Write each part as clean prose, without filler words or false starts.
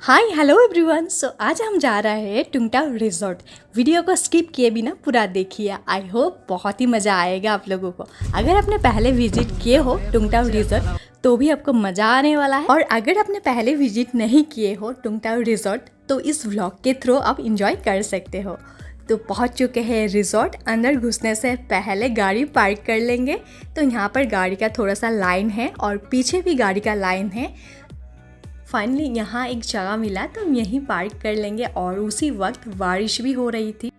Hi hello everyone. सो आज हम जा रहे हैं टुंगटाओ रिजॉर्ट। वीडियो को स्किप किए बिना पूरा देखिए। आई होप बहुत ही मज़ा आएगा आप लोगों को। अगर आपने पहले विजिट किए हो टुंगटाओ रिजॉर्ट तो भी आपको मज़ा आने वाला है, और अगर आपने पहले विजिट नहीं किए हो टुंगटाओ रिजॉर्ट तो इस व्लॉग के थ्रू आप इंजॉय कर सकते हो। तो पहुंच चुके हैं रिजॉर्ट। अंदर घुसने से पहले गाड़ी पार्क कर लेंगे। तो यहाँ पर गाड़ी का थोड़ा सा लाइन है और पीछे भी गाड़ी का लाइन है। फाइनली यहाँ एक जगह मिला तो हम यहीं पार्क कर लेंगे, और उसी वक्त बारिश भी हो रही थी।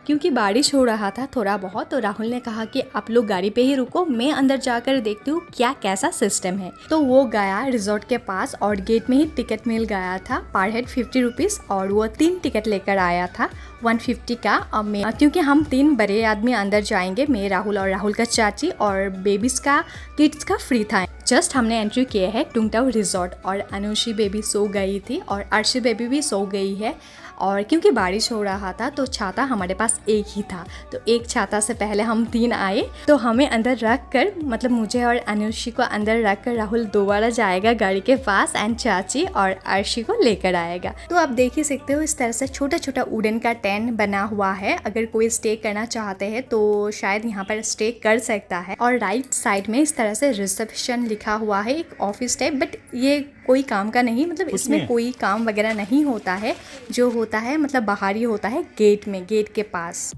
क्योंकि बारिश हो रहा था थोड़ा बहुत, तो राहुल ने कहा कि आप लोग गाड़ी पे ही रुको, मैं अंदर जाकर देखती हूँ क्या कैसा सिस्टम है। तो वो गया रिजॉर्ट के पास और गेट में ही टिकट मिल गया था। पर हेड 50 रुपीज़, और वो 3 टिकट लेकर आया था 150 का। और मैं क्योंकि हम 3 बड़े आदमी अंदर जाएंगे, मैं, राहुल और राहुल का चाची, और बेबीज का किड्स का फ्री था। जस्ट हमने एंट्री किए है टुंगटाओ रिजॉर्ट, और अनुषी बेबी सो गई थी और अर्शी बेबी भी सो गई है। और क्योंकि बारिश हो रहा था तो छाता हमारे पास एक ही था, तो एक छाता से पहले हम 3 आए। तो हमें अंदर रख कर, मतलब मुझे और अनुषी को अंदर रख कर राहुल दोबारा जाएगा गाड़ी के पास, एंड चाची और अर्शी को लेकर आएगा। तो आप देख ही सकते हो इस तरह से छोटा छोटा वुडन का टेंट बना हुआ है। अगर कोई स्टे करना चाहते हैं तो शायद यहाँ पर स्टे कर सकता है। और राइट साइड में इस तरह से रिसेप्शन लिखा हुआ है, एक ऑफिस टाइप, बट ये कोई काम का नहीं, मतलब इसमें कोई काम वगैरह नहीं होता है। जो होता है मतलब बाहर ही होता है, गेट में, गेट के पास।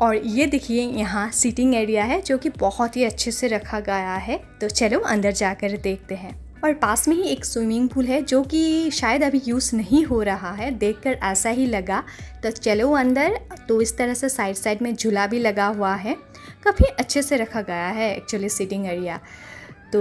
और ये देखिए यहाँ सीटिंग एरिया है जो कि बहुत ही अच्छे से रखा गया है। तो चलो अंदर जाकर देखते हैं। और पास में ही एक स्विमिंग पूल है जो कि शायद अभी यूज़ नहीं हो रहा है, देखकर ऐसा ही लगा। तो चलो अंदर। तो इस तरह से साइड साइड में झूला भी लगा हुआ है, काफ़ी अच्छे से रखा गया है एक्चुअली सीटिंग एरिया। तो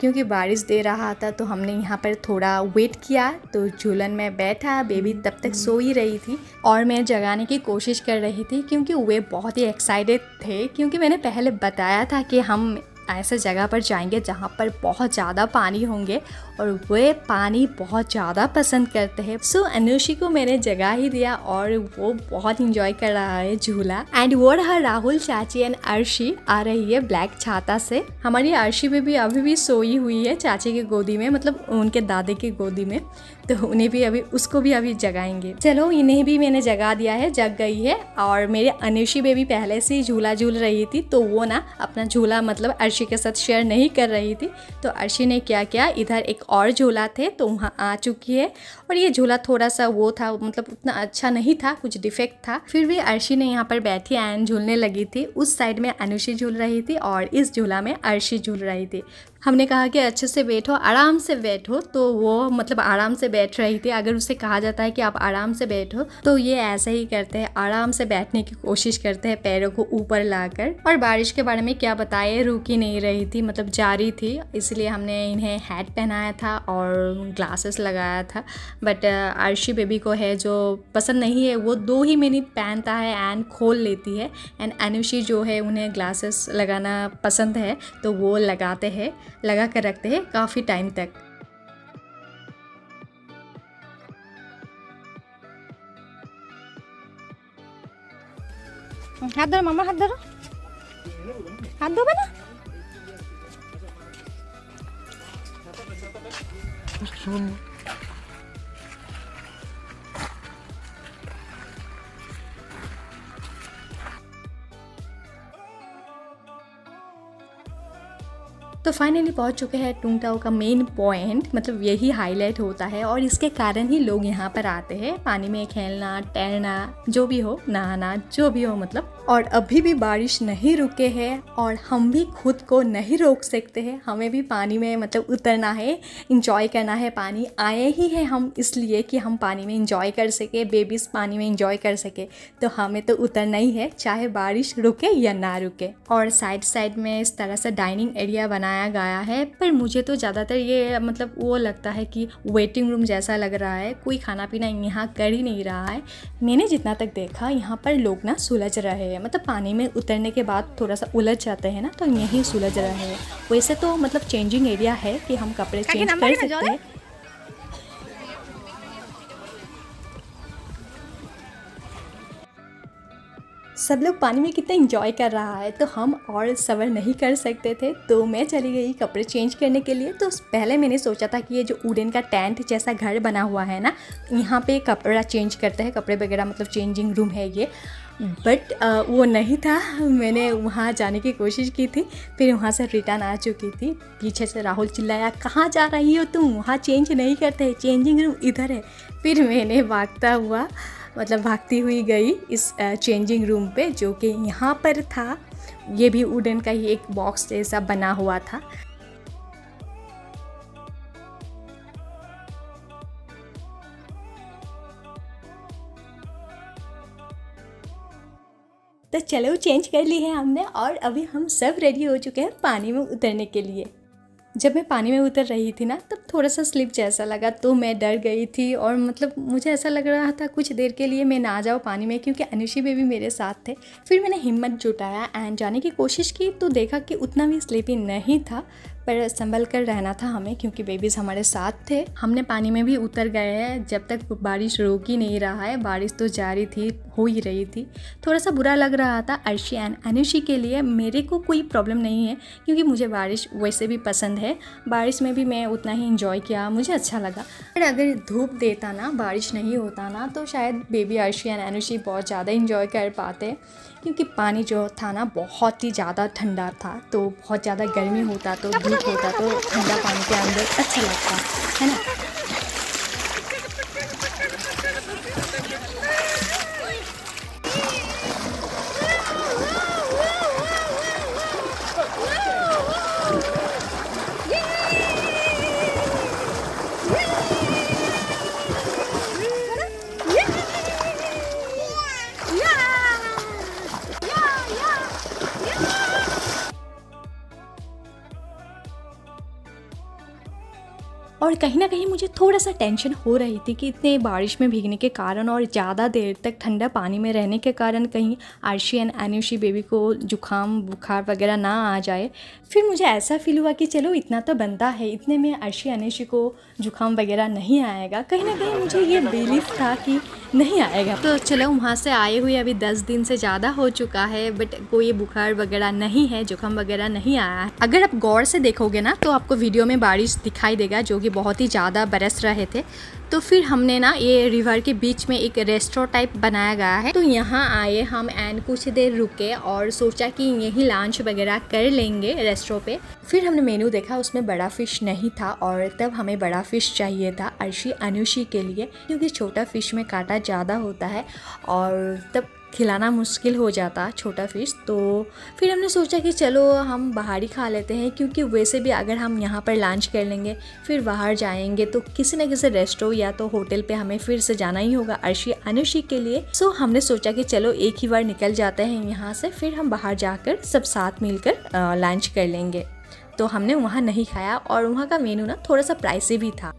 क्योंकि बारिश दे रहा था तो हमने यहाँ पर थोड़ा वेट किया। तो झूलन में बैठा, बेबी तब तक सो ही रही थी और मैं जगाने की कोशिश कर रही थी क्योंकि वे बहुत ही एक्साइटेड थे। क्योंकि मैंने पहले बताया था कि हम ऐसे जगह पर जाएंगे जहाँ पर बहुत ज़्यादा पानी होंगे, और वे पानी बहुत ज़्यादा पसंद करते हैं। सो अनुषी को मैंने जगह ही दिया और वो बहुत इंजॉय कर रहा है झूला। एंड वो रहा राहुल, चाची एंड अर्शी आ रही है ब्लैक छाता से। हमारी अर्शी भी अभी भी सोई हुई है चाची की गोदी में, मतलब उनके दादे की गोदी में। तो उन्हें भी अभी, उसको भी अभी जगाएंगे। चलो इन्हें भी मैंने जगा दिया है, जग गई है। और मेरे अनुषी बेबी पहले से ही झूला झूल रही थी, तो वो ना अपना झूला मतलब अर्शी के साथ शेयर नहीं कर रही थी। तो अर्शी ने क्या किया, इधर एक और झूला थे तो वहाँ आ चुकी है। और ये झूला थोड़ा सा वो था, मतलब उतना अच्छा नहीं था, कुछ डिफेक्ट था। फिर भी अर्शी ने यहाँ पर बैठी एंड झूलने लगी थी। उस साइड में अनुषी झूल रही थी और इस झूला में अर्शी झूल रही थी। हमने कहा कि अच्छे से बैठो, आराम से बैठो, तो वो मतलब आराम से बैठ रही थी। अगर उससे कहा जाता है कि आप आराम से बैठो तो ये ऐसे ही करते हैं, आराम से बैठने की कोशिश करते हैं पैरों को ऊपर लाकर। और बारिश के बारे में क्या बताए, रुक ही नहीं रही थी, मतलब जारी थी। इसलिए हमने इन्हें हैट पहनाया था और ग्लासेस लगाया था। बट अर्शी बेबी को है जो पसंद नहीं है, वो 2 ही मिनट पहनता है एंड खोल लेती है। एंड अनुषी जो है उन्हें ग्लासेस लगाना पसंद है, तो वो लगाते हैं, लगा कर रखते हैं काफ़ी टाइम तक। हाथ धरो मामा, हाथ धरो, हाथ दो बना। तो फाइनली पहुंच चुके हैं टुंगटाओ का मेन पॉइंट, मतलब यही हाईलाइट होता है और इसके कारण ही लोग यहाँ पर आते हैं। पानी में खेलना, तैरना, जो भी हो, नहाना, जो भी हो मतलब। और अभी भी बारिश नहीं रुके हैं और हम भी खुद को नहीं रोक सकते हैं। हमें भी पानी में मतलब उतरना है, इंजॉय करना है। पानी आए ही है हम इसलिए कि हम पानी में इंजॉय कर सके, बेबीज पानी में इंजॉय कर सके। तो हमें तो उतरना ही है, चाहे बारिश रुके या ना रुके। और साइड साइड में इस तरह से डाइनिंग एरिया बनाया गया है, पर मुझे तो ज़्यादातर ये मतलब वो लगता है कि वेटिंग रूम जैसा लग रहा है। कोई खाना पीना यहाँ कर ही नहीं रहा है। मैंने जितना तक देखा यहाँ पर लोग ना सुलझ रहे हैं, मतलब पानी में उतरने के बाद थोड़ा सा उलझ जाते हैं ना, तो यहीं सुलझ रहे हैं। वैसे तो मतलब चेंजिंग एरिया है कि हम कपड़े चेंज कर सकते हैं। सब लोग पानी में कितना एंजॉय कर रहा है, तो हम और सब्र नहीं कर सकते थे। तो मैं चली गई कपड़े चेंज करने के लिए। तो पहले मैंने सोचा था कि ये जो वुडन का टेंट जैसा घर बना हुआ है ना, यहाँ पे कपड़ा चेंज करते हैं, कपड़े वगैरह मतलब चेंजिंग रूम है ये, बट वो नहीं था। मैंने वहाँ जाने की कोशिश की थी, फिर वहाँ से रिटर्न आ चुकी थी। पीछे से राहुल चिल्लाया, कहाँ जा रही हो तुम, वहाँ चेंज नहीं करते, चेंजिंग रूम इधर है। फिर मैंने भागती हुई गई इस चेंजिंग रूम पे, जो कि यहाँ पर था। ये भी वुडन का ही एक बॉक्स जैसा बना हुआ था। तो चलो चेंज कर ली है हमने, और अभी हम सब रेडी हो चुके हैं पानी में उतरने के लिए। जब मैं पानी में उतर रही थी ना, तब थोड़ा सा स्लिप जैसा लगा, तो मैं डर गई थी। और मतलब मुझे ऐसा लग रहा था कुछ देर के लिए मैं ना जाऊँ पानी में, क्योंकि अनुषी बेबी मेरे साथ थे। फिर मैंने हिम्मत जुटाया एंड जाने की कोशिश की, तो देखा कि उतना भी स्लीपी नहीं था, पर संभल कर रहना था हमें, क्योंकि बेबीज़ हमारे साथ थे। हमने पानी में भी उतर गए हैं जब तक बारिश रोक ही नहीं रहा है। बारिश तो जारी थी, हो ही रही थी। थोड़ा सा बुरा लग रहा था अर्शी एंड अनुषी के लिए। मेरे को कोई प्रॉब्लम नहीं है, क्योंकि मुझे बारिश वैसे भी पसंद है। बारिश में भी मैं उतना ही इंजॉय किया, मुझे अच्छा लगा। पर अगर धूप देता ना, बारिश नहीं होता ना, तो शायद बेबी अर्शी एंड अनुषी बहुत ज़्यादा इंजॉय कर पाते, क्योंकि पानी जो था ना बहुत ही ज़्यादा ठंडा था। तो बहुत ज़्यादा गर्मी होता तो धूप होता तो ठंडा पानी के अंदर अच्छा लगता है ना। और कहीं ना कहीं मुझे थोड़ा सा टेंशन हो रही थी कि इतने बारिश में भीगने के कारण और ज़्यादा देर तक ठंडा पानी में रहने के कारण कहीं अर्शी एंड अनुषी बेबी को जुकाम बुखार वगैरह ना आ जाए। फिर मुझे ऐसा फील हुआ कि चलो इतना तो बनता है, इतने में अर्शी अनुषी को जुकाम वगैरह नहीं आएगा। कहीं ना कहीं मुझे ये बिलीफ था कि नहीं आएगा। तो चलो वहाँ से आए हुए अभी 10 दिन से ज़्यादा हो चुका है, बट कोई बुखार वगैरह नहीं है, जुकाम वगैरह नहीं आया है। अगर आप गौर से देखोगे ना, तो आपको वीडियो में बारिश दिखाई देगा, जो कि बहुत ही ज़्यादा बरस रहे थे। तो फिर हमने ना ये रिवर के बीच में एक रेस्टोरेंट टाइप बनाया गया है, तो यहाँ आए हम एंड कुछ देर रुके और सोचा कि यहीं लंच वगैरह कर लेंगे रेस्टोरेंट पे। फिर हमने मेनू देखा, उसमें बड़ा फ़िश नहीं था, और तब हमें बड़ा फ़िश चाहिए था अर्शी अनुषी के लिए, क्योंकि छोटा फ़िश में कांटा ज़्यादा होता है और तब खिलाना मुश्किल हो जाता छोटा फ़िश। तो फिर हमने सोचा कि चलो हम बाहर ही खा लेते हैं, क्योंकि वैसे भी अगर हम यहाँ पर लंच कर लेंगे फिर बाहर जाएंगे तो किसी न किसी रेस्टोरेंट या तो होटल पे हमें फिर से जाना ही होगा अर्शी अनुषी के लिए। सो हमने सोचा कि चलो एक ही बार निकल जाते हैं यहाँ से, फिर हम बाहर जाकर सब साथ मिलकर लंच कर लेंगे। तो हमने वहाँ नहीं खाया, और वहाँ का मेनू ना थोड़ा सा प्राइसी भी था।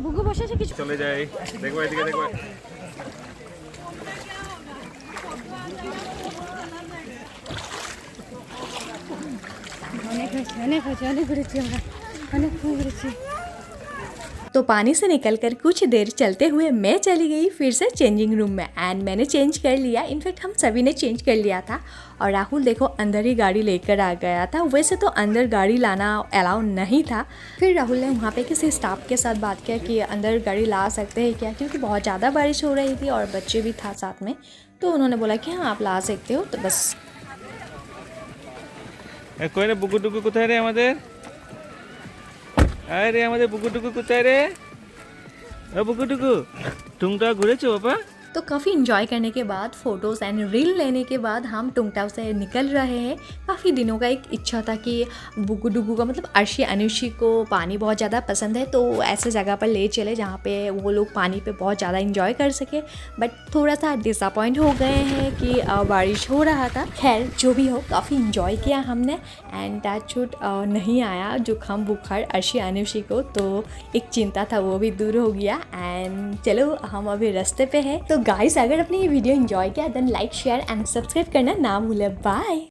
বুগু বসেছে কিছু চলে যাই, দেখো এদিকে দেখো। অনেক ঘুরেছি আমরা, অনেক ঘুরেছি। तो पानी से निकलकर कुछ देर चलते हुए मैं चली गई फिर से चेंजिंग रूम में, एंड मैंने चेंज कर लिया। इनफैक्ट हम सभी ने चेंज कर लिया था, और राहुल देखो अंदर ही गाड़ी लेकर आ गया था। वैसे तो अंदर गाड़ी लाना अलाउ नहीं था। फिर राहुल ने वहाँ पे किसी स्टाफ के साथ बात किया कि अंदर गाड़ी ला सकते हैं क्या, क्योंकि बहुत ज़्यादा बारिश हो रही थी और बच्चे भी था साथ में। तो उन्होंने बोला कि हाँ आप ला सकते हो। तो बस कोई ना, बुकु टुकु কোথায় রে আমাদের? আরে আমাদের বুকু টুকু কোথায় রে? ও বুকু টুকু, টুংটা ঘুরেছো বাবা? तो काफ़ी इन्जॉय करने के बाद, फ़ोटोज़ एंड रील लेने के बाद हम टुंगटाव से निकल रहे हैं। काफ़ी दिनों का एक इच्छा था कि बुगु डुगु का मतलब अर्शी अनुषी को पानी बहुत ज़्यादा पसंद है, तो ऐसे जगह पर ले चले जहाँ पे वो लोग पानी पे बहुत ज़्यादा इन्जॉय कर सके। बट थोड़ा सा डिसअपॉइंट हो गए हैं कि बारिश हो रहा था। खैर जो भी हो, काफ़ी इन्जॉय किया हमने, एंड टचवुड नहीं आया जुकाम बुखार अर्शी अनुषी को, तो एक चिंता था वो भी दूर हो गया। एंड चलो हम अभी रास्ते पे हैं। तो गाइस, अगर आपने ये वीडियो एंजॉय किया then like share and subscribe करना ना भूलें। बाय।